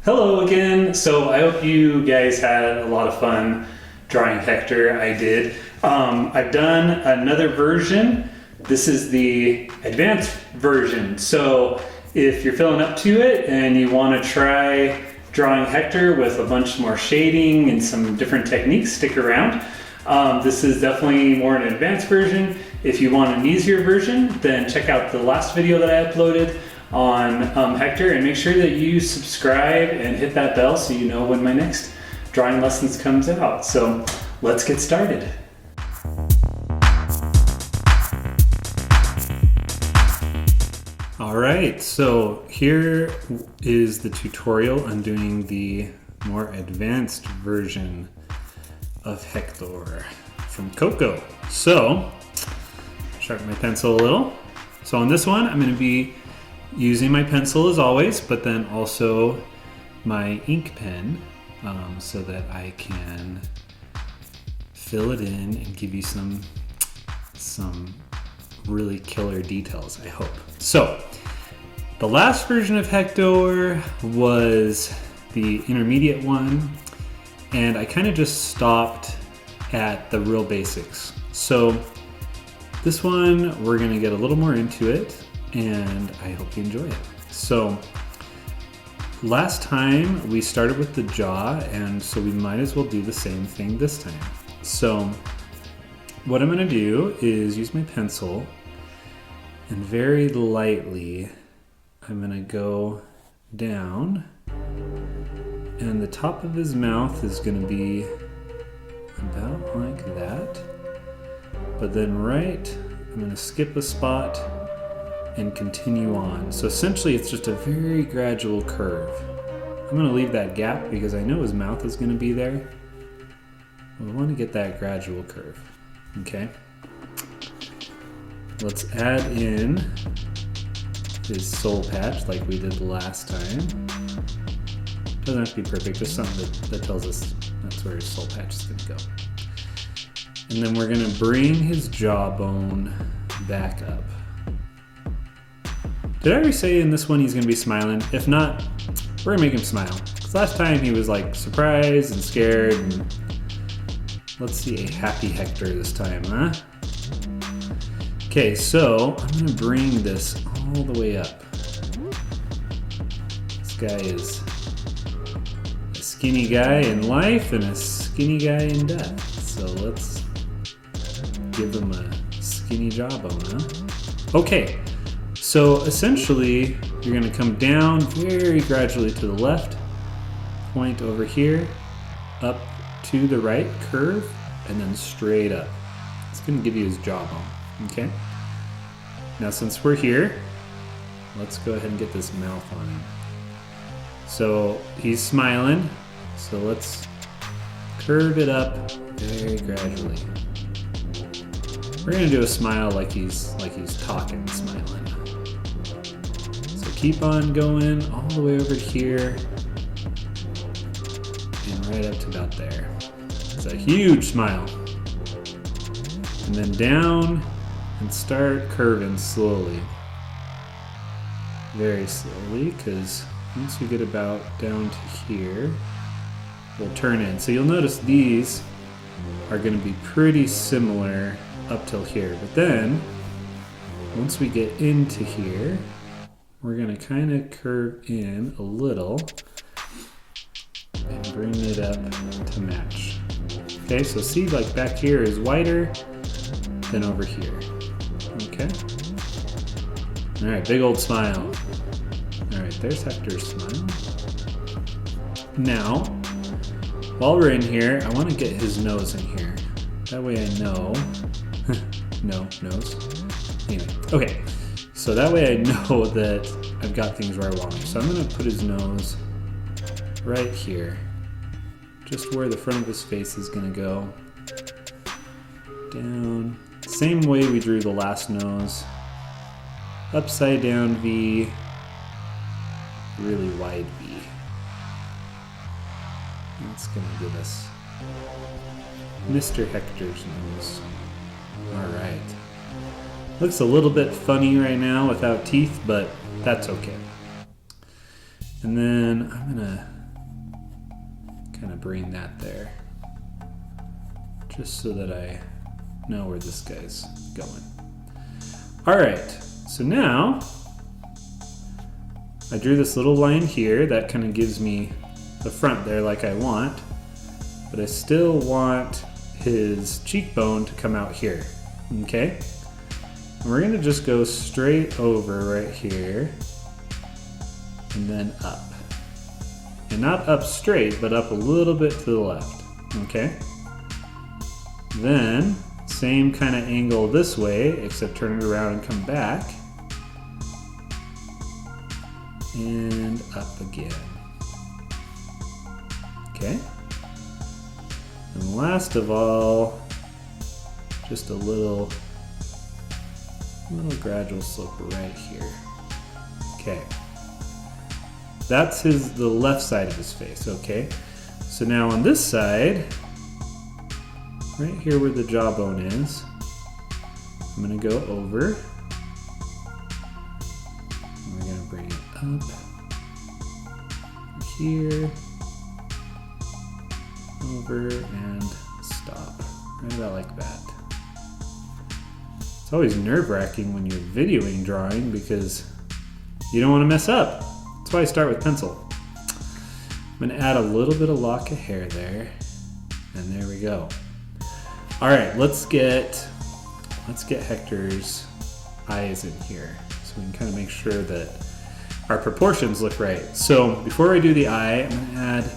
Hello again. So I hope you guys had a lot of fun drawing Hector. I did. I've done another version. This is the advanced version. So if you're feeling up to it and you want to try drawing Hector with a bunch more shading and some different techniques, stick around. This is definitely more an advanced version. If you want an easier version, then check out the last video that I uploaded on Hector, and make sure that you subscribe and hit that bell so you know when my next drawing lessons comes out. So let's get started. All right, so here is the tutorial on doing the more advanced version of Hector from Coco. So sharpen my pencil a little. So on this one, I'm going to be using my pencil as always, but then also my ink pen so that I can fill it in and give you some really killer details, I hope. So the last version of Hector was the intermediate one, and I kind of just stopped at the real basics. So this one, we're gonna get a little more into it, and I hope you enjoy it. So last time we started with the jaw, and so we might as well do the same thing this time. So what I'm gonna do is use my pencil, and very lightly I'm gonna go down, and the top of his mouth is gonna be about like that. But then I'm gonna skip a spot and continue on. So essentially it's just a very gradual curve. I'm gonna leave that gap because I know his mouth is gonna be there. We wanna get that gradual curve, okay? Let's add in his soul patch like we did last time. Doesn't have to be perfect, just something that tells us that's where his soul patch is gonna go. And then we're gonna bring his jawbone back up. Did I already say in this one he's gonna be smiling? If not, we're gonna make him smile. Because last time he was like surprised and scared. And let's see a happy Hector this time, huh? Okay, so I'm gonna bring this all the way up. This guy is a skinny guy in life and a skinny guy in death. So let's give him a skinny jawbone, huh? Okay. So essentially, you're gonna come down very gradually to the left, point over here, up to the right, curve, and then straight up. It's gonna give you his jawbone, okay? Now since we're here, let's go ahead and get this mouth on him. So he's smiling, so let's curve it up very gradually. We're gonna do a smile like he's talking, smiling. Keep on going all the way over here and right up to about there. It's a huge smile. And then down and start curving slowly. Very slowly, because once we get about down to here, we'll turn in. So you'll notice these are going to be pretty similar up till here. But then, once we get into here, we're gonna kind of curve in a little and bring it up to match. Okay, so see, like back here is wider than over here. Okay. All right, big old smile. All right, there's Hector's smile. Now, while we're in here, I want to get his nose in here. That way I know. No, nose. Anyway, okay. So that way I know that I've got things where I want them. So I'm gonna put his nose right here, just where the front of his face is gonna go. Down, same way we drew the last nose. Upside down V, really wide V. That's gonna give us Mr. Hector's nose. All right. Looks a little bit funny right now without teeth, but that's okay. And then I'm gonna kind of bring that there. Just so that I know where this guy's going. All right, so now I drew this little line here that kind of gives me the front there like I want, but I still want his cheekbone to come out here, okay? And we're gonna just go straight over right here and then up. And not up straight, but up a little bit to the left, okay? Then, same kind of angle this way, except turn it around and come back. And up again. Okay? And last of all, just a little gradual slope right here. Okay. That's the left side of his face, okay? So now on this side, right here where the jawbone is, I'm gonna go over. And we're gonna bring it up here, over, and stop. Right about like that. It's always nerve-wracking when you're videoing drawing because you don't want to mess up. That's why I start with pencil. I'm gonna add a little bit of lock of hair there, and there we go. All right, let's get Hector's eyes in here so we can kind of make sure that our proportions look right. So before I do the eye, I'm gonna add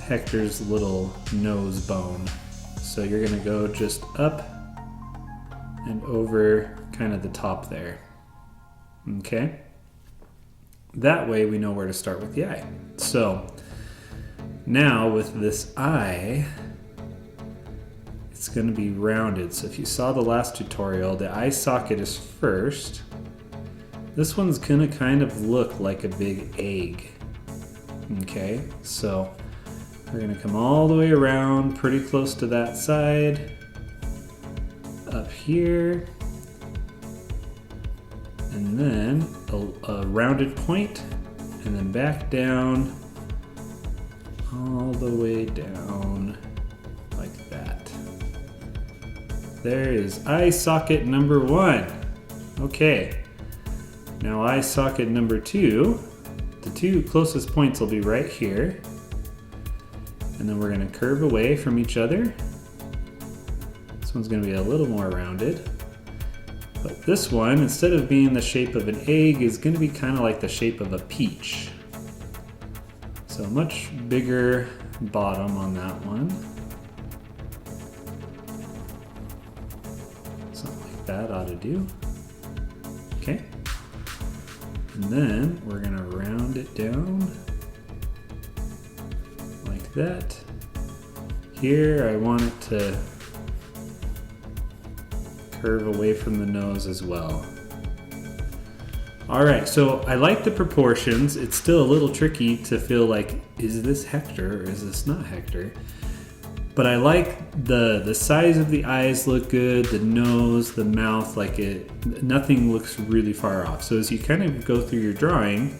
Hector's little nose bone. So you're gonna go just up and over kind of the top there. Okay? That way we know where to start with the eye. So now with this eye, it's going to be rounded. So if you saw the last tutorial, the eye socket is first. This one's going to kind of look like a big egg. Okay, so we're going to come all the way around pretty close to that side. Up here. And then a rounded point, and then back down, all the way down like that. There is eye socket number 1. Okay, now eye socket number 2. The two closest points will be right here. And then we're going to curve away from each other. This one's going to be a little more rounded. But this one, instead of being the shape of an egg, is going to be kind of like the shape of a peach. So much bigger bottom on that one. Something like that ought to do. Okay. And then we're going to round it down like that. Here I want it to curve away from the nose as well. All right, so I like the proportions. It's still a little tricky to feel like, is this Hector or is this not Hector? But I like the size of the eyes look good, the nose, the mouth, nothing looks really far off. So as you kind of go through your drawing,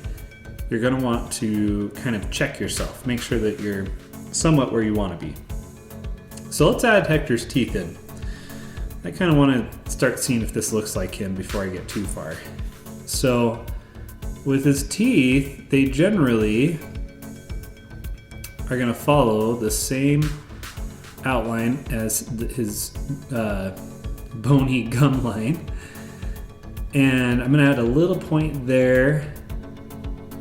you're gonna want to kind of check yourself, make sure that you're somewhat where you wanna be. So let's add Hector's teeth in. I kind of want to start seeing if this looks like him before I get too far. So with his teeth, they generally are going to follow the same outline as his bony gum line. And I'm going to add a little point there.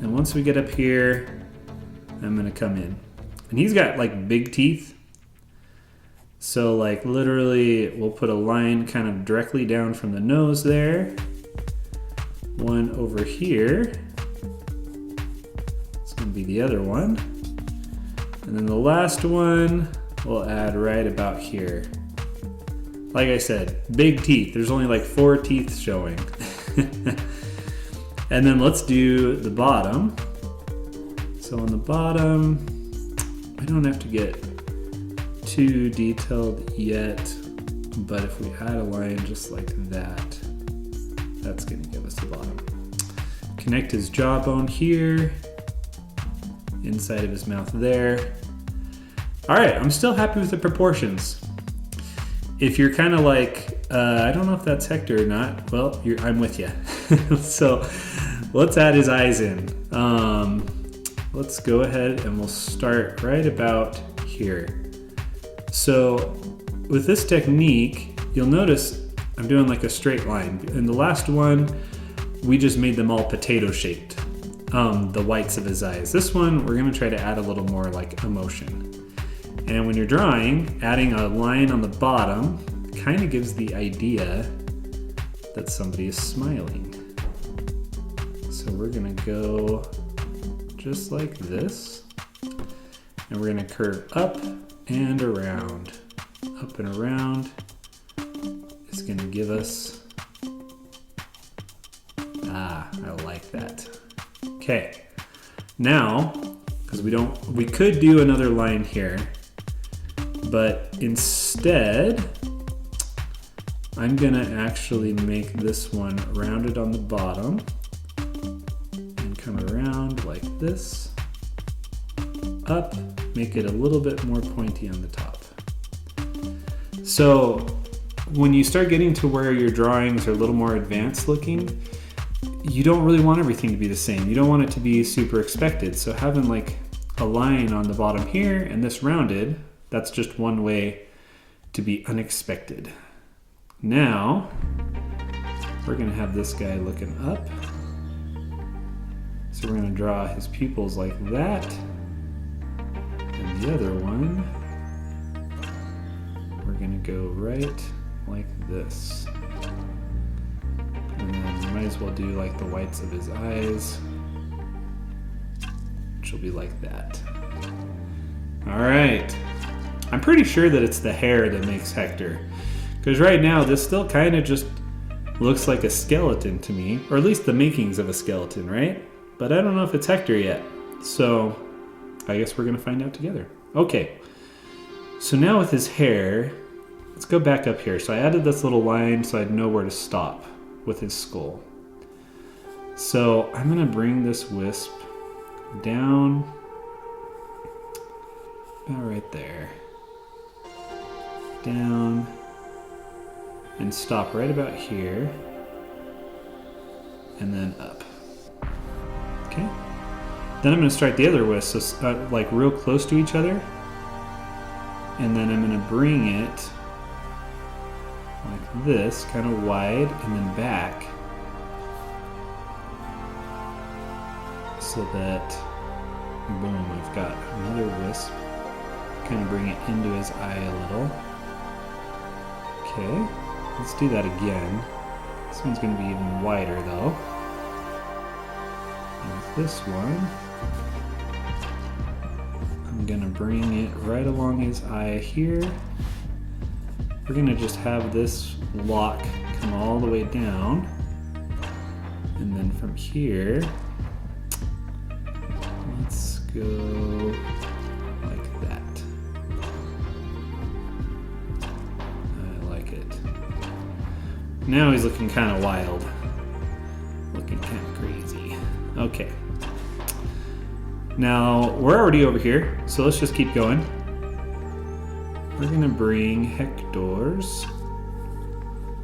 And once we get up here, I'm going to come in. And he's got like big teeth. So like literally we'll put a line kind of directly down from the nose there. One over here. It's going to be the other one. And then the last one we'll add right about here. Like I said, big teeth. There's only like 4 teeth showing. And then let's do the bottom. So on the bottom, we don't have to get too detailed yet, but if we add a line just like that, that's going to give us the bottom. Connect his jawbone here, inside of his mouth there, All right, I'm still happy with the proportions. If you're kind of like, I don't know if that's Hector or not, well, I'm with you. So let's add his eyes in. Let's go ahead and we'll start right about here. So with this technique, you'll notice I'm doing like a straight line. In the last one, we just made them all potato shaped, the whites of his eyes. This one, we're gonna try to add a little more like emotion. And when you're drawing, adding a line on the bottom kind of gives the idea that somebody is smiling. So we're gonna go just like this. And we're gonna curve up and around. Up and around is gonna give us, I like that. Okay, now, because we could do another line here, but instead, I'm gonna actually make this one rounded on the bottom and come around like this, up, make it a little bit more pointy on the top. So when you start getting to where your drawings are a little more advanced looking, you don't really want everything to be the same. You don't want it to be super expected. So having like a line on the bottom here and this rounded, that's just one way to be unexpected. Now, we're gonna have this guy looking up. So we're gonna draw his pupils like that. And the other one, we're gonna go right like this. And then you might as well do like the whites of his eyes, which will be like that. All right. I'm pretty sure that it's the hair that makes Hector. Because right now, this still kind of just looks like a skeleton to me, or at least the makings of a skeleton, right? But I don't know if it's Hector yet. So I guess we're gonna find out together. Okay, so now with his hair, let's go back up here. So I added this little line so I'd know where to stop with his skull. So I'm gonna bring this wisp down about right there. Down and stop right about here and then up. Okay, then I'm going to start the other wisp, so like real close to each other, and then I'm going to bring it like this, kind of wide, and then back, so that boom, I've got another wisp, kind of bring it into his eye a little. Okay, let's do that again. This one's going to be even wider though. And with this one, I'm going to bring it right along his eye here. We're going to just have this lock come all the way down. And then from here, let's go like that. Now he's looking kind of wild. Looking kind of crazy. Okay. Now, we're already over here, so let's just keep going. We're gonna bring Hector's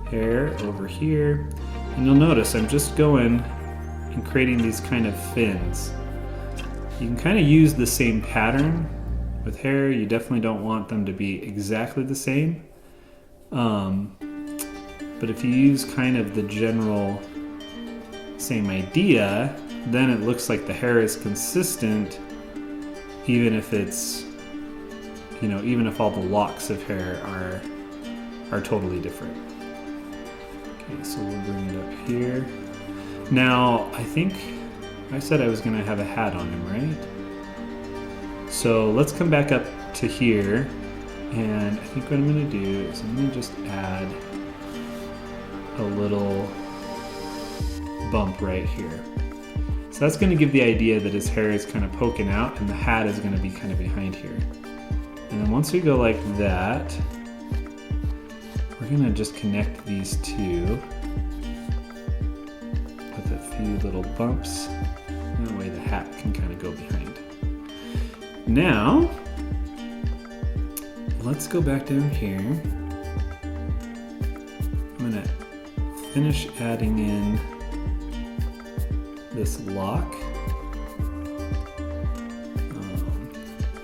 hair over here. And you'll notice I'm just going and creating these kind of fins. You can kind of use the same pattern with hair. You definitely don't want them to be exactly the same. But if you use kind of the general same idea, then it looks like the hair is consistent, even if it's, you know, even if all the locks of hair are totally different. Okay, so we'll bring it up here. Now, I think I said I was gonna have a hat on him, right? So let's come back up to here, and I think what I'm gonna do is I'm gonna just add a little bump right here. So that's going to give the idea that his hair is kind of poking out and the hat is going to be kind of behind here. And then once we go like that, we're going to just connect these two with a few little bumps. That way the hat can kind of go behind. Now, let's go back down here. I'm gonna finish adding in this lock.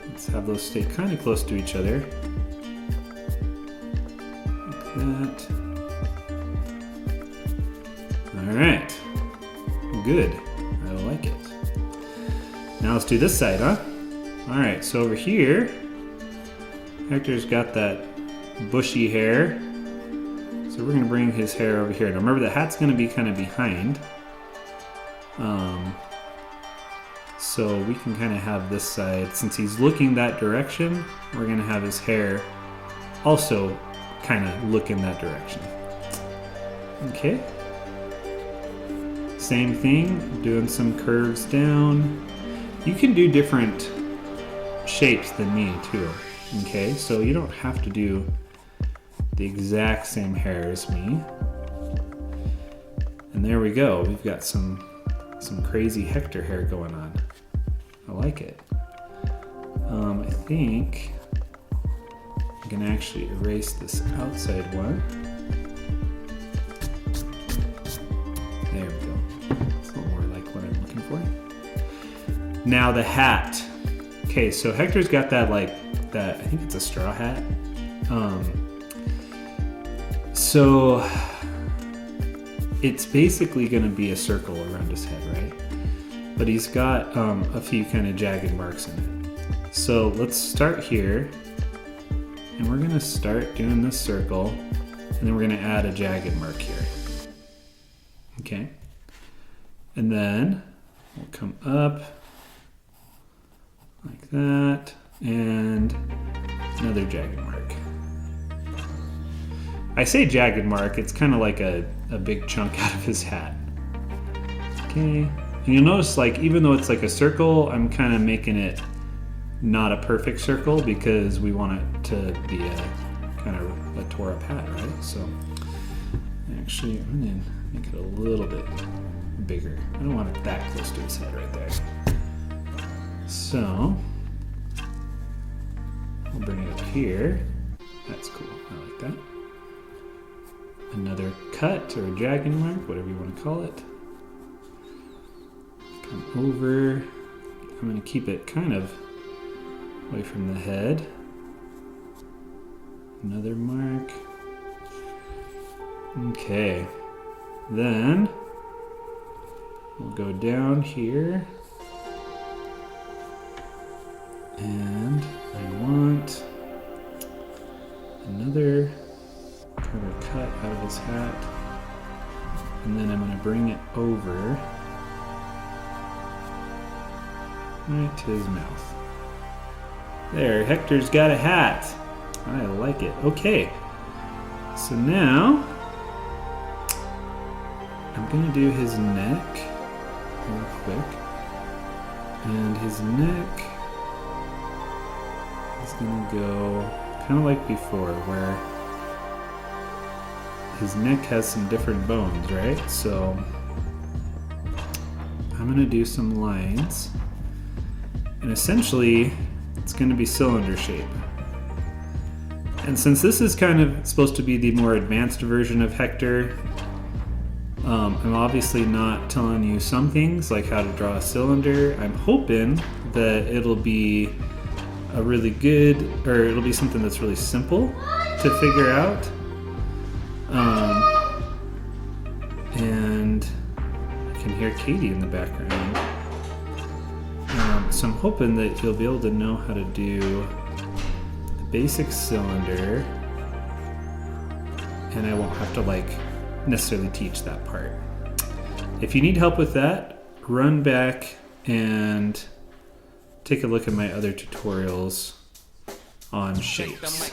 Let's have those stay kind of close to each other. Like that. All right, good, I like it. Now let's do this side, huh? All right, so over here, Hector's got that bushy hair. So we're gonna bring his hair over here. Now remember the hat's gonna be kind of behind. So we can kind of have this side, since he's looking that direction, we're gonna have his hair also kind of look in that direction. Okay. Same thing, doing some curves down. You can do different shapes than me too. Okay, so you don't have to do the exact same hair as me. And there we go. We've got some crazy Hector hair going on. I like it. I think I can actually erase this outside one. There we go. It's a little more like what I'm looking for. Now the hat. Okay, so Hector's got that I think it's a straw hat. So it's basically going to be a circle around his head, right? But he's got a few kind of jagged marks in it. So let's start here, and we're going to start doing this circle, and then we're going to add a jagged mark here. Okay? And then we'll come up like that, and another jagged mark. I say jagged mark, it's kind of like a big chunk out of his hat. Okay, and you'll notice even though it's like a circle, I'm kind of making it not a perfect circle because we want it to be a kind of a tore up hat, right? So actually I'm gonna make it a little bit bigger. I don't want it that close to his head right there. So we'll bring it up here. That's cool, I like that. Another cut or a jagged mark, whatever you want to call it. Come over. I'm going to keep it kind of away from the head. Another mark. Okay. Then we'll go down here. And I want another kind of cut out of his hat, and then I'm going to bring it over right to his mouth. There, Hector's got a hat. I like it. Okay, so now I'm going to do his neck real quick, and his neck is going to go kind of like before, where his neck has some different bones, right? So I'm gonna do some lines, and essentially it's gonna be cylinder shape. And since this is kind of supposed to be the more advanced version of Hector, I'm obviously not telling you some things like how to draw a cylinder. I'm hoping that it'll be a really good, or it'll be something that's really simple to figure out. And I can hear Katie in the background. So I'm hoping that you'll be able to know how to do the basic cylinder, and I won't have to necessarily teach that part. If you need help with that, run back and take a look at my other tutorials on shapes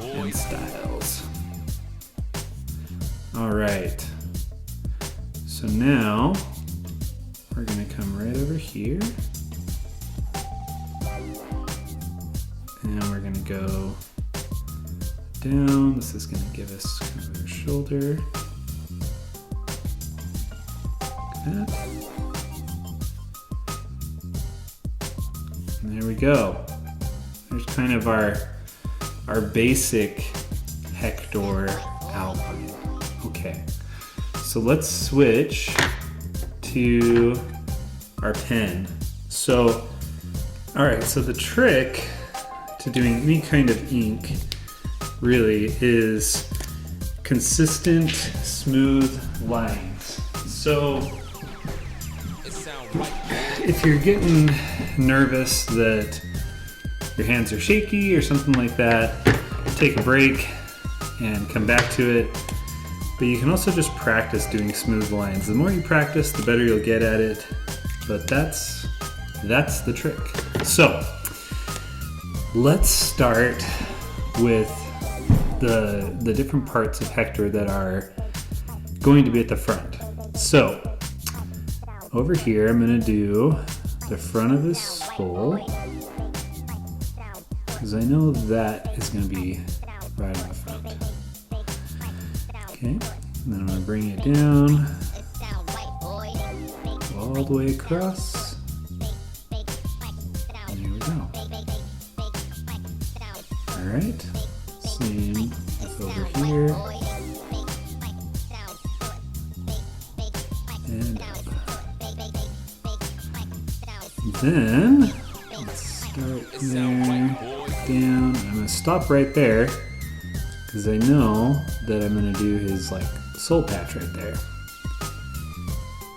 and styles. All right, so now we're gonna come right over here, and we're gonna go down. This is gonna give us kind of a shoulder. Like that. And there we go. there's kind of our basic Hector outline. Okay, so let's switch to our pen. So, all right, so the trick to doing any kind of ink really is consistent, smooth lines. So if you're getting nervous that your hands are shaky or something like that, take a break and come back to it. But you can also just practice doing smooth lines. The more you practice, the better you'll get at it. But that's the trick. So let's start with the different parts of Hector that are going to be at the front. So over here, I'm gonna do the front of his skull, because I know that is gonna be right on the front. Okay, and then I'm gonna bring it down all the way across. And there we go. All right, same with over here. And up. Then, let's start there, down. I'm gonna stop right there, because I know that I'm gonna do his like soul patch right there.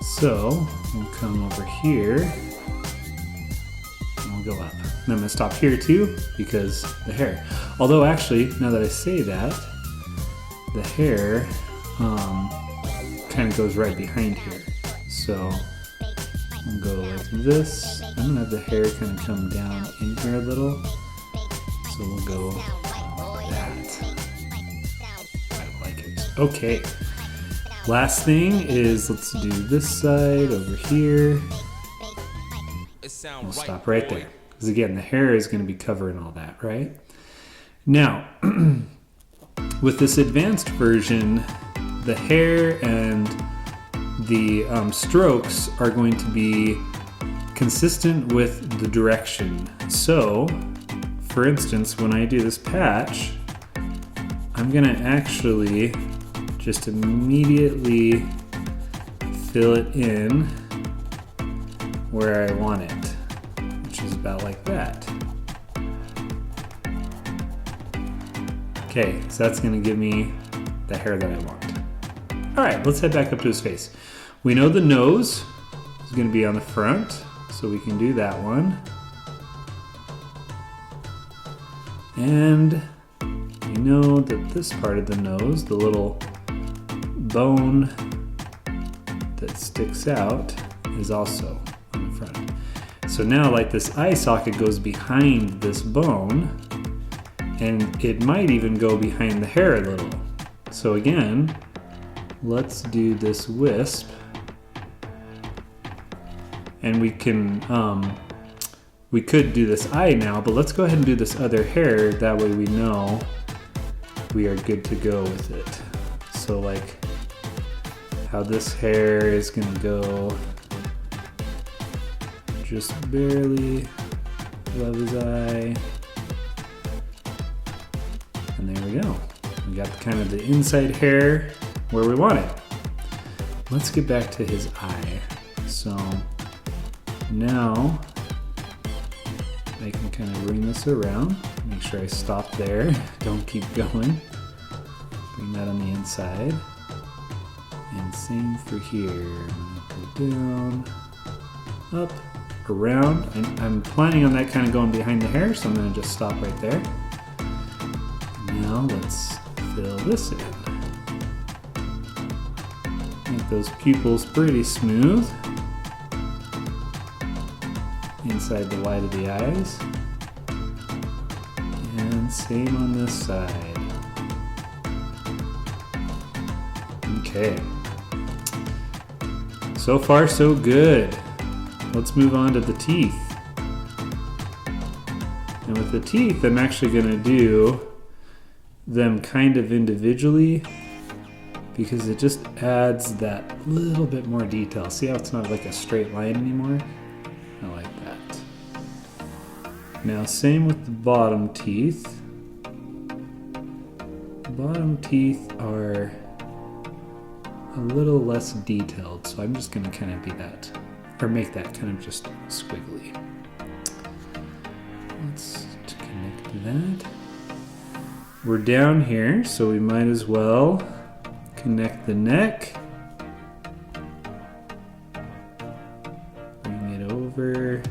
So, we'll come over here, and we'll go up. And I'm gonna stop here too, because the hair. Although actually, now that I say that, the hair kind of goes right behind here. So, we'll go like this. I'm gonna have the hair kind of come down in here a little. So we'll go like that. I like it. Okay. Last thing is, let's do this side over here. We'll stop right there. Because again, the hair is going to be covering all that, right? Now, with this advanced version, the hair and the strokes are going to be consistent with the direction. So, for instance, when I do this patch, I'm going to actually just immediately fill it in where I want it, which is about like that. Okay, so that's going to give me the hair that I want. All right, let's head back up to his face. We know the nose is going to be on the front, so we can do that one. And we know that this part of the nose, the little bone that sticks out, is also on the front. So now, like, this eye socket goes behind this bone, and it might even go behind the hair a little. So again, let's do this wisp, and we can we could do this eye now, but let's go ahead and do this other hair. That way we know we are good to go with it. So like how this hair is gonna go just barely above his eye. And there we go. We got kind of the inside hair where we want it. Let's get back to his eye. So now I can kind of bring this around. Make sure I stop there. Don't keep going. Bring that on the inside. And same for here. I'm gonna go down, up, around. And I'm planning on that kind of going behind the hair, so I'm gonna just stop right there. Now let's fill this in. Make those pupils pretty smooth. Inside the white of the eyes. And same on this side. Okay. So far, so good. Let's move on to the teeth. And with the teeth, I'm actually going to do them kind of individually, because it just adds that little bit more detail. See how it's not like a straight line anymore? I like that. Now same with the bottom teeth. The bottom teeth are a little less detailed, so I'm just gonna kind of be that, or make that kind of just squiggly. Let's connect that. We're down here, so we might as well connect the neck. Bring it over.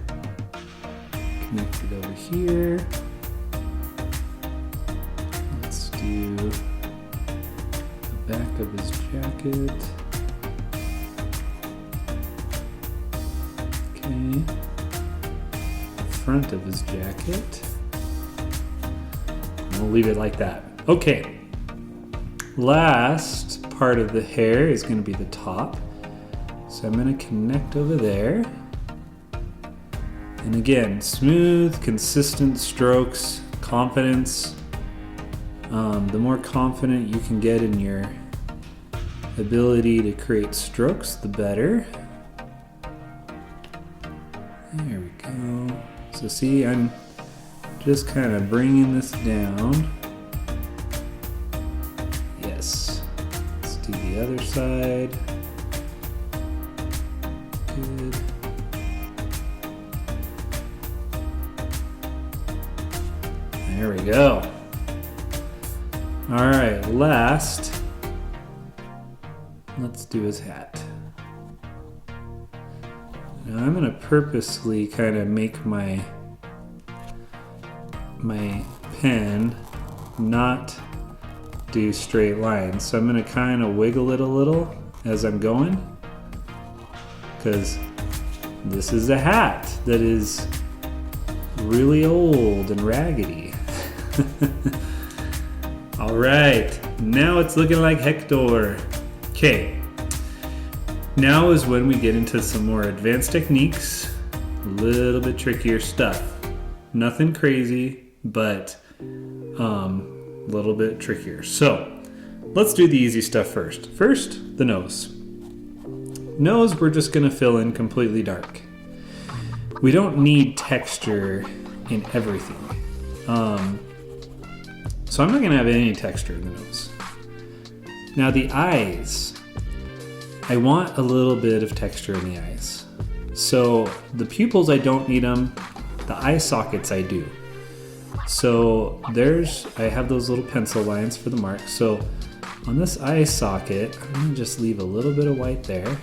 Connect it over here. Let's do the back of his jacket. Okay. The front of his jacket. We'll leave it like that. Okay. Last part of the hair is going to be the top. So I'm going to connect over there. And again, smooth, consistent strokes, confidence. The more confident you can get in your ability to create strokes, the better. There we go. So see, I'm just kind of bringing this down. Yes. Let's do the other side. Good. There we go. All right, last, let's do his hat. Now I'm gonna purposely kind of make my pen not do straight lines. So I'm gonna kind of wiggle it a little as I'm going, because this is a hat that is really old and raggedy. All right, now it's looking like Hector. Okay, now is when we get into some more advanced techniques, a little bit trickier stuff. Nothing crazy, but a little bit trickier. So let's do the easy stuff first. First, the nose. Nose, we're just gonna fill in completely dark. We don't need texture in everything. So I'm not gonna have any texture in the nose. Now the eyes, I want a little bit of texture in the eyes. So the pupils, I don't need them. The eye sockets, I do. So I have those little pencil lines for the mark. So on this eye socket, I'm gonna just leave a little bit of white there.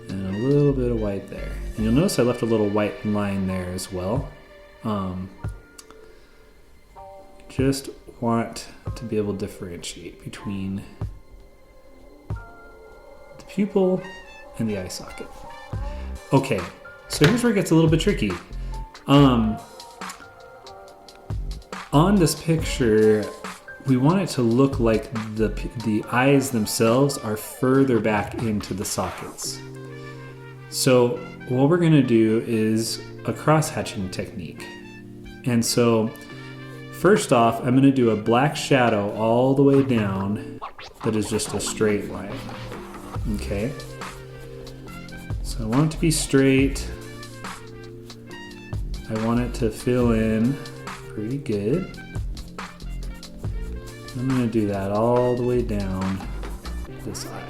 And a little bit of white there. And you'll notice I left a little white line there as well. Just want to be able to differentiate between the pupil and the eye socket. Okay, so here's where it gets a little bit tricky. On this picture, we want it to look like the eyes themselves are further back into the sockets. So what we're gonna do is a cross-hatching technique. And so first off, I'm gonna do a black shadow all the way down that is just a straight line, okay? So I want it to be straight. I want it to fill in pretty good. I'm gonna do that all the way down this eye.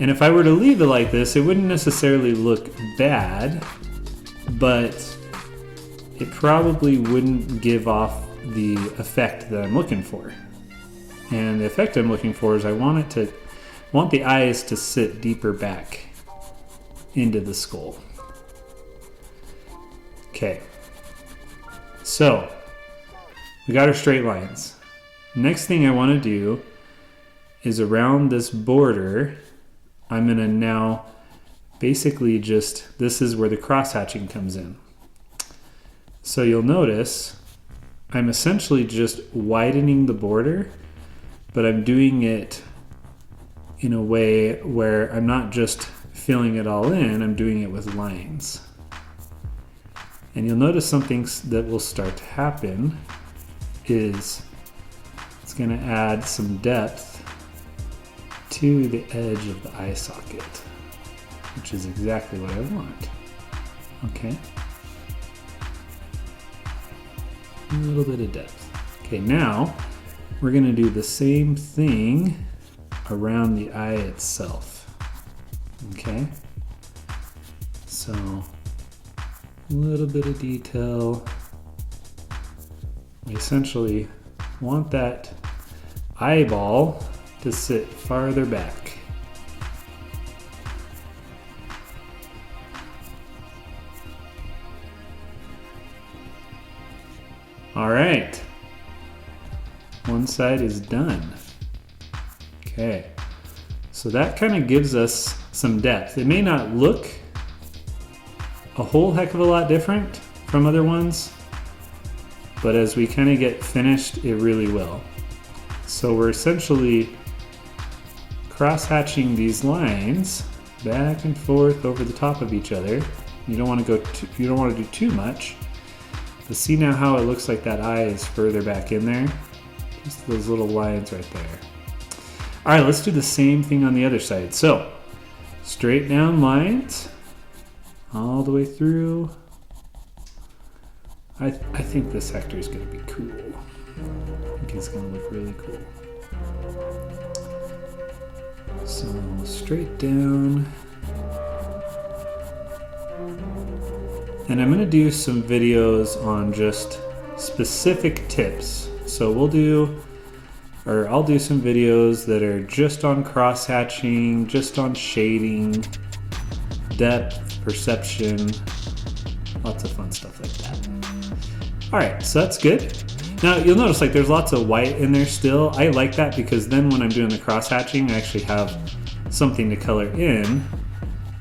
And if I were to leave it like this, it wouldn't necessarily look bad, but it probably wouldn't give off the effect that I'm looking for. And the effect I'm looking for is I want the eyes to sit deeper back into the skull. Okay, so we got our straight lines. Next thing I want to do is around this border, I'm gonna now basically this is where the cross-hatching comes in. So you'll notice I'm essentially just widening the border, but I'm doing it in a way where I'm not just filling it all in, I'm doing it with lines. And you'll notice something that will start to happen is it's going to add some depth to the edge of the eye socket, which is exactly what I want. Okay. A little bit of depth. Okay, now we're gonna do the same thing around the eye itself. Okay. So a little bit of detail. We essentially want that eyeball to sit farther back. All right, one side is done. Okay, so that kind of gives us some depth. It may not look a whole heck of a lot different from other ones, but as we kind of get finished, it really will. So we're essentially cross-hatching these lines back and forth over the top of each other. You don't want to do too much. But see now how it looks like that eye is further back in there? Just those little lines right there. All right, let's do the same thing on the other side. So, straight down lines, all the way through. I think this Hector is gonna be cool. I think he's gonna look really cool. So, straight down. And I'm gonna do some videos on just specific tips. So I'll do some videos that are just on cross-hatching, just on shading, depth, perception, lots of fun stuff like that. All right, so that's good. Now you'll notice like there's lots of white in there still. I like that because then when I'm doing the cross-hatching, I actually have something to color in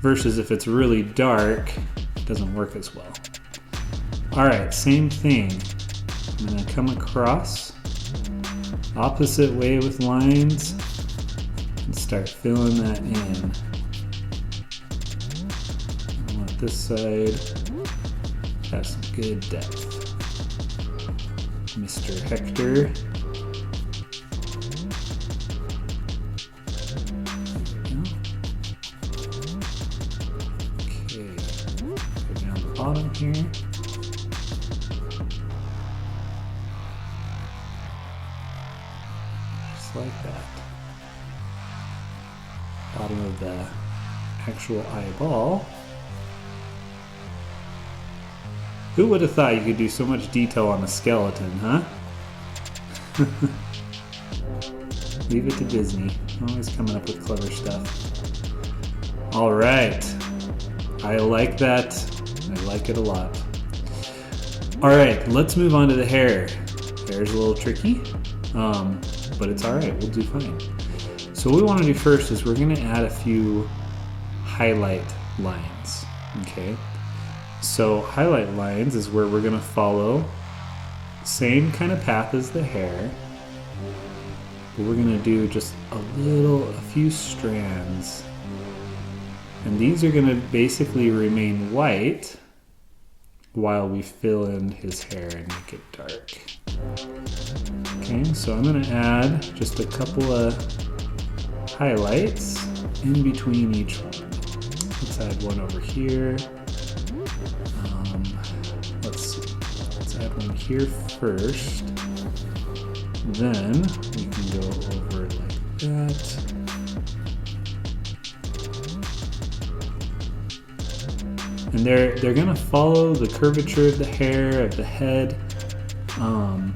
versus if it's really dark, doesn't work as well. All right, same thing. I'm gonna come across opposite way with lines and start filling that in. I want this side to have some good depth. Mr. Hector. Bottom here. Just like that. Bottom of the actual eyeball. Who would have thought you could do so much detail on a skeleton, huh? Leave it to Disney. Always coming up with clever stuff. All right. I like that. I like it a lot. All right, let's move on to the hair. Hair's a little tricky, but it's all right, we'll do fine. So what we want to do first is we're going to add a few highlight lines, okay? So highlight lines is where we're going to follow same kind of path as the hair, but we're going to do just a few strands. And these are going to basically remain white while we fill in his hair and make it dark. Okay, so I'm going to add just a couple of highlights in between each one. Let's add one over here. Let's see. Let's add one here first. Then we can go over it like that. And they're gonna follow the curvature of the hair, of the head.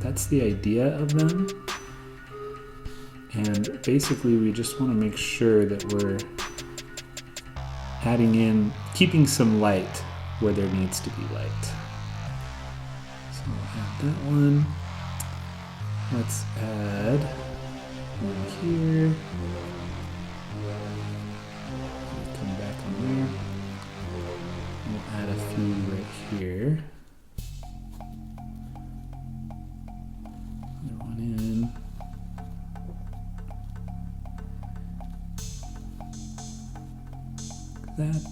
That's the idea of them. And basically we just wanna make sure that we're keeping some light where there needs to be light. So I'll add that one. Let's add one here. Come back on there. We'll add a few right here. Another one in. Like that.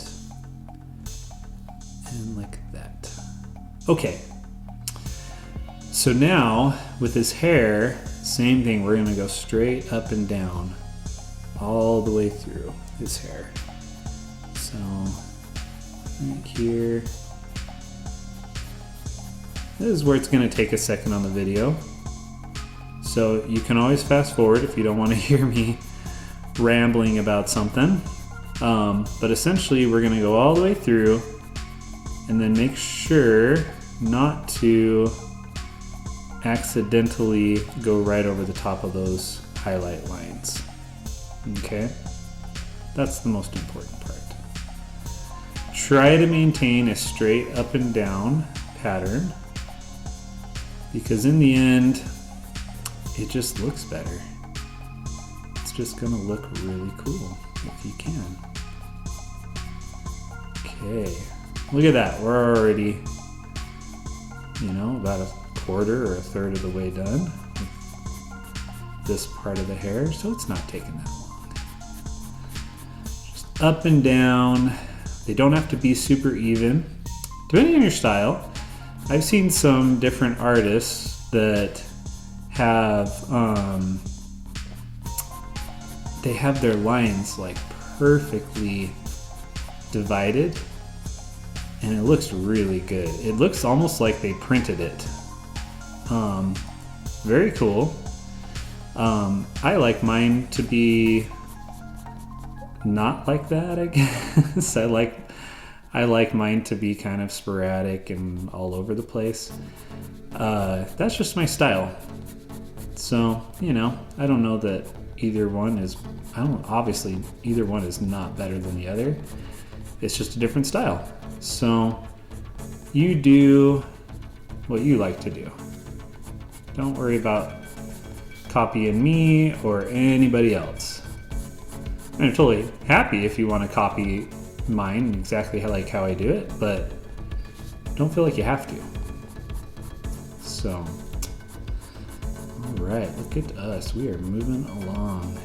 And like that. Okay. So now with his hair, same thing. We're gonna go straight up and down all the way through his hair. So right here, this is where it's going to take a second on the video. So you can always fast forward if you don't want to hear me rambling about something. But essentially we're going to go all the way through and then make sure not to accidentally go right over the top of those highlight lines. Okay? That's the most important part. Try to maintain a straight up and down pattern, because in the end, it just looks better. It's just gonna look really cool if you can. Okay, look at that. We're already, about a quarter or a third of the way done with this part of the hair, so it's not taking that long. Just up and down. They don't have to be super even. Depending on your style, I've seen some different artists that have they have their lines like perfectly divided, and it looks really good. It looks almost like they printed it. Very cool. I like mine to be not like that, I guess. I like mine to be kind of sporadic and all over the place. That's just my style. So, I don't know that either one is, obviously either one is not better than the other. It's just a different style. So, you do what you like to do. Don't worry about copying me or anybody else. I'm totally happy if you want to copy mine exactly how I do it, but don't feel like you have to. So, all right, look at us. We are moving along.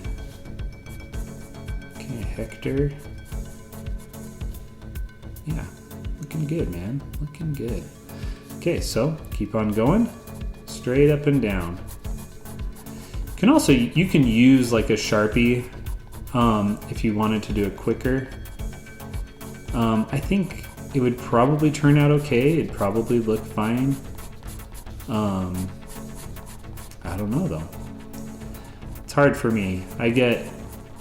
Okay, Hector. Yeah, looking good, man. Looking good. Okay, so keep on going. Straight up and down. You can use like a Sharpie if you wanted to do it quicker. I think it would probably turn out okay. It'd probably look fine. I don't know though. It's hard for me. I get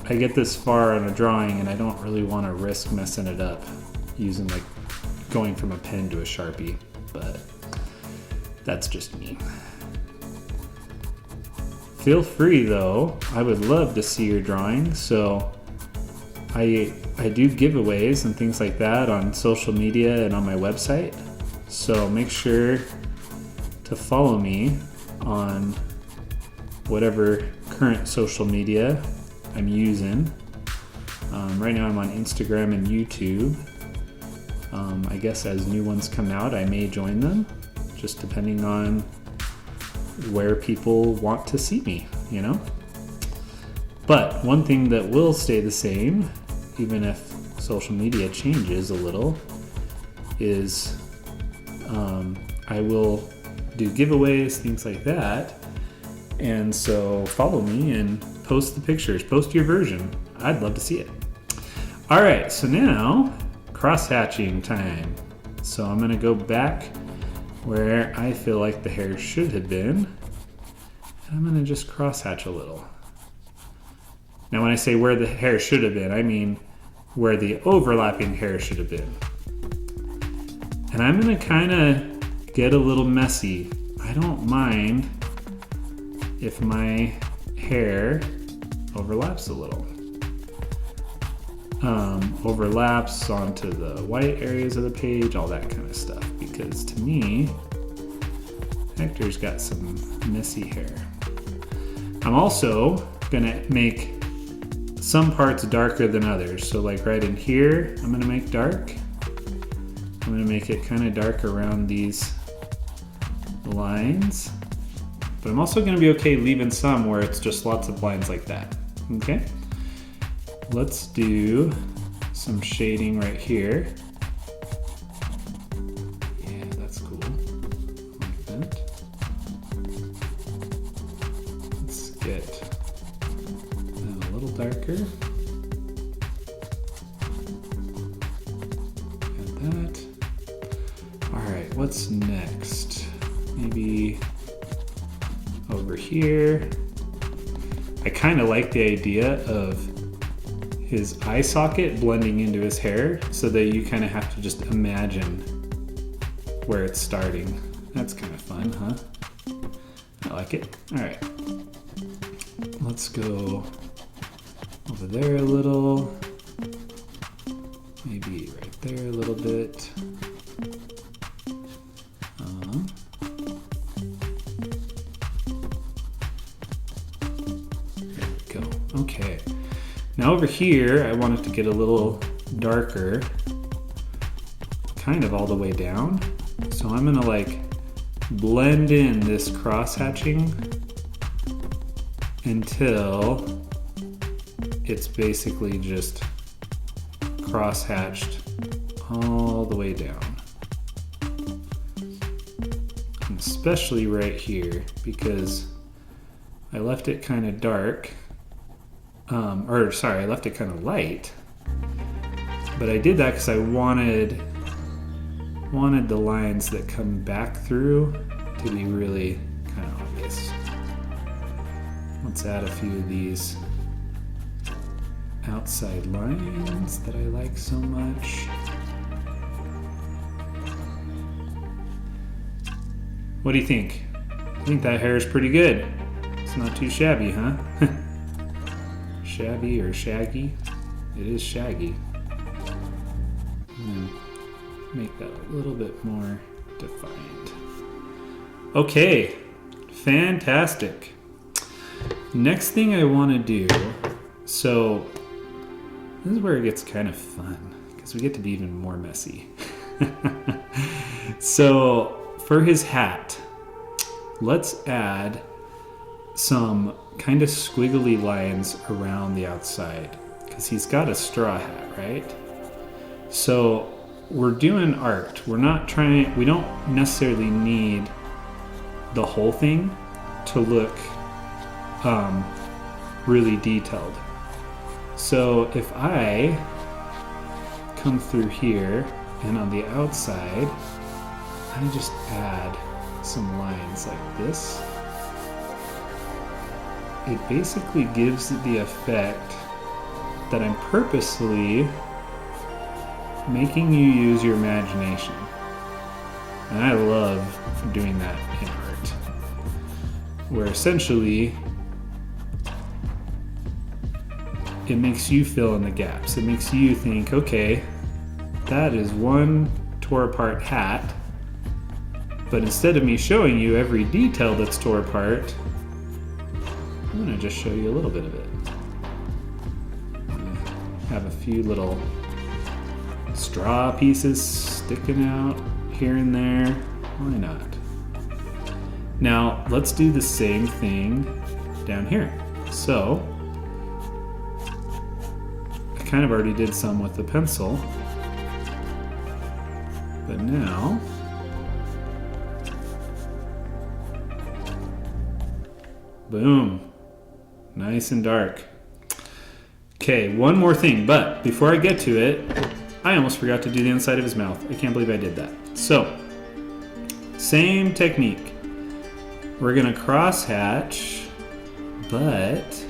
this far on a drawing and I don't really want to risk messing it up using going from a pen to a Sharpie, but that's just me. Feel free though, I would love to see your drawings. So I do giveaways and things like that on social media and on my website. So make sure to follow me on whatever current social media I'm using. Right now I'm on Instagram and YouTube. I guess as new ones come out, I may join them, just depending on where people want to see me, But one thing that will stay the same, even if social media changes a little, is I will do giveaways, things like that. And so follow me and post the pictures, post your version. I'd love to see it. All right, so now cross-hatching time. So I'm gonna go back where I feel like the hair should have been. I'm gonna just cross-hatch a little. Now when I say where the hair should have been, I mean where the overlapping hair should have been. And I'm gonna kinda get a little messy. I don't mind if my hair overlaps a little. Overlaps onto the white areas of the page, all that kind of stuff. Because to me, Hector's got some messy hair. I'm also gonna make some parts darker than others. So like right in here, I'm gonna make dark. I'm gonna make it kind of dark around these lines. But I'm also gonna be okay leaving some where it's just lots of lines like that, okay? Let's do some shading right here. Yeah, that's cool. Like that. Let's get that a little darker. Add that. All right, what's next? maybe over here. I kind of like the idea of his eye socket blending into his hair so that you kind of have to just imagine where it's starting. That's kind of fun, huh? I like it. All right. Let's go over there a little. Maybe right there a little bit. There we go. Okay. Now over here, I want it to get a little darker, kind of all the way down. So I'm gonna like blend in this cross hatching until it's basically just cross hatched all the way down. And especially right here because I left it kind of dark. I left it kind of light, but I did that because I wanted the lines that come back through to be really kind of obvious. Let's add a few of these outside lines that I like so much. What do you think? I think that hair is pretty good. It's not too shabby, huh? Shabby or shaggy? It is shaggy. And make that a little bit more defined. Okay, fantastic. Next thing I want to do, so this is where it gets kind of fun because we get to be even more messy. So for his hat, let's add some kind of squiggly lines around the outside because he's got a straw hat, right? So we're doing art. We don't necessarily need the whole thing to look really detailed. So if I come through here and on the outside, I just add some lines like this. It basically gives the effect that I'm purposely making you use your imagination. And I love doing that in art, where essentially it makes you fill in the gaps. It makes you think, okay, that is one tore apart hat, but instead of me showing you every detail that's tore apart, I'm gonna just show you a little bit of it. I'm gonna have a few little straw pieces sticking out here and there. Why not? Now let's do the same thing down here. So I kind of already did some with the pencil, but now boom. Nice and dark. Okay, one more thing, but before I get to it, I almost forgot to do the inside of his mouth. I can't believe I did that. So, same technique. We're gonna cross hatch, but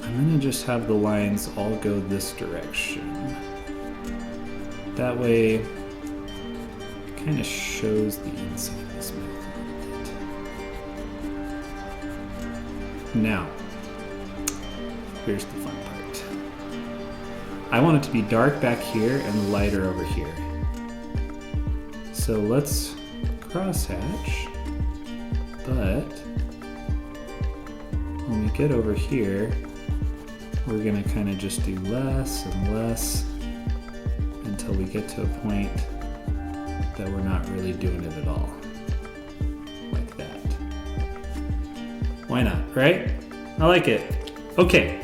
I'm gonna just have the lines all go this direction. That way, it kind of shows the inside of his mouth. Now, here's the fun part. I want it to be dark back here and lighter over here. So let's crosshatch, but when we get over here, we're gonna kind of just do less and less until we get to a point that we're not really doing it at all. Like that. Why not, right? I like it. Okay.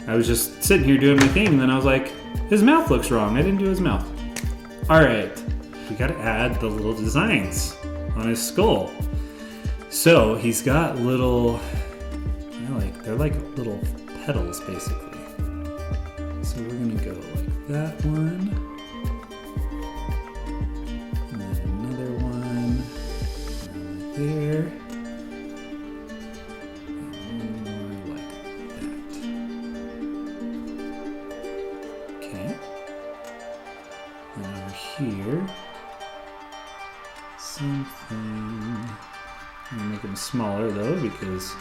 I was just sitting here doing my thing and then I was like, his mouth looks wrong. I didn't do his mouth. All right. We got to add the little designs on his skull. So he's got little, they're like little petals basically. So we're going to go like that one. And then another one. here, same thing. I'm gonna make him smaller though because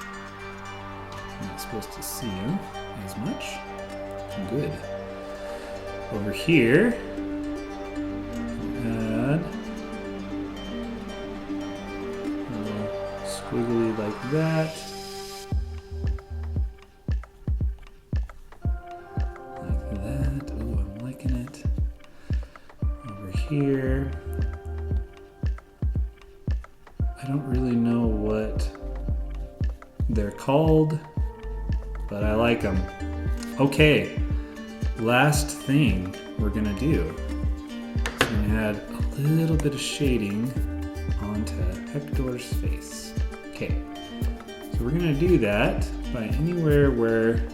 I'm not supposed to see him as much. Good. Over here, add a little squiggly like that. Like that. Oh, I'm liking it. Over here, I don't really know what they're called, but I like them. Okay, last thing we're gonna do is we're gonna add a little bit of shading onto Hector's face. Okay, so we're gonna do that by anywhere where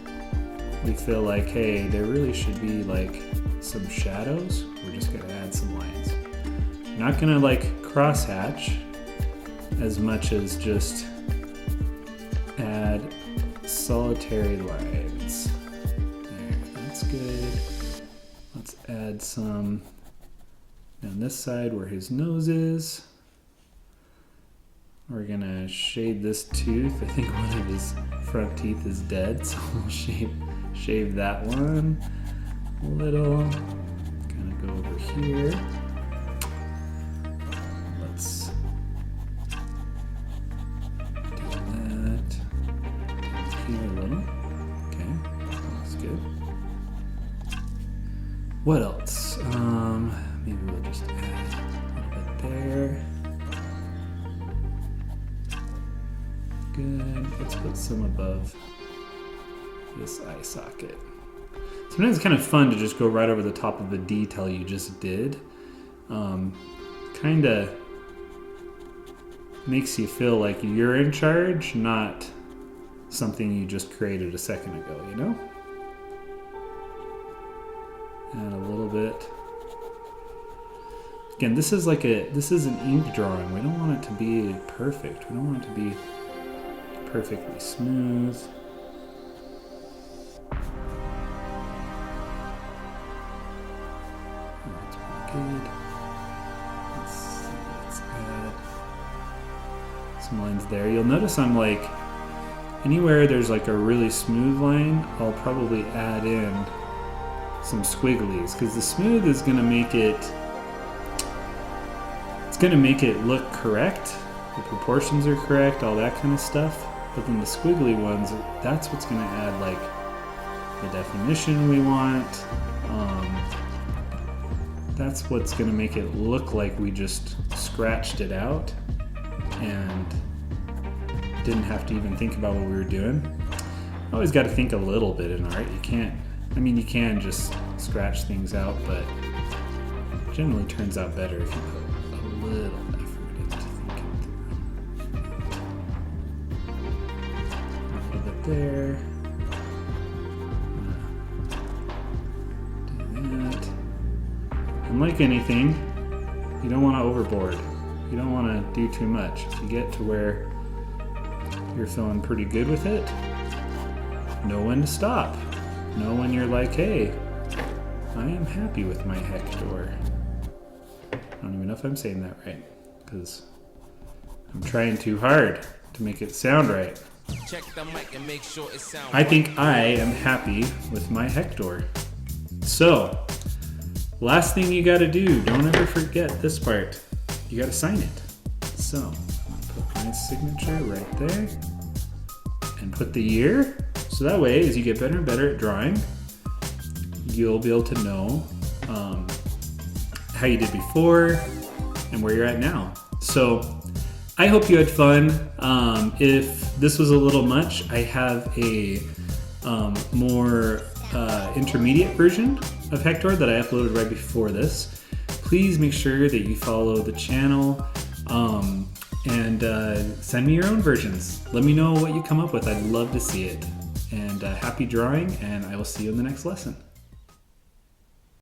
we feel like, hey, there really should be like some shadows. We're just gonna add some lines. I'm not gonna like crosshatch as much as just add solitary lines. There, that's good. Let's add some down this side where his nose is. We're gonna shade this tooth. I think one of his front teeth is dead, so we'll shave that one a little. Kind of go over here. Let's do that here a little. Okay, looks good. What else? Maybe we'll just add a little bit there. Good. Let's put some above this eye socket. Sometimes it's kind of fun to just go right over the top of the detail you just did. Kind of makes you feel like you're in charge, not something you just created a second ago, you know? Add a little bit. Again, this is an ink drawing. We don't want it to be perfect. We don't want it to be perfectly smooth. That's pretty good. Let's add some lines there. You'll notice I'm like, anywhere there's like a really smooth line, I'll probably add in some squigglies, because the smooth is going to make it, it's going to make it look correct. The proportions are correct, all that kind of stuff. But then the squiggly ones, that's what's going to add like the definition we want. That's what's going to make it look like we just scratched it out and didn't have to even think about what we were doing. Always got to think a little bit in art. You can't, I mean, you can just scratch things out, but it generally turns out better if you put a little effort into thinking through. A little bit there. Do that. And like anything, you don't want to overboard. You don't want to do too much. If you get to where you're feeling pretty good with it, know when to stop. Know when you're like, hey, I am happy with my Hector. I don't even know if I'm saying that right, because I'm trying too hard to make it sound right. Check the mic and make sure it sounds I think I am happy with my Hector. So, last thing you gotta do, don't ever forget this part. You gotta sign it. So, I'm gonna put my signature right there and put the year. So that way, as you get better and better at drawing, you'll be able to know how you did before and where you're at now. So I hope you had fun. If this was a little much, I have a more intermediate version of Hector that I uploaded right before this. Please make sure that you follow the channel and send me your own versions. Let me know what you come up with. I'd love to see it. And happy drawing, and I will see you in the next lesson.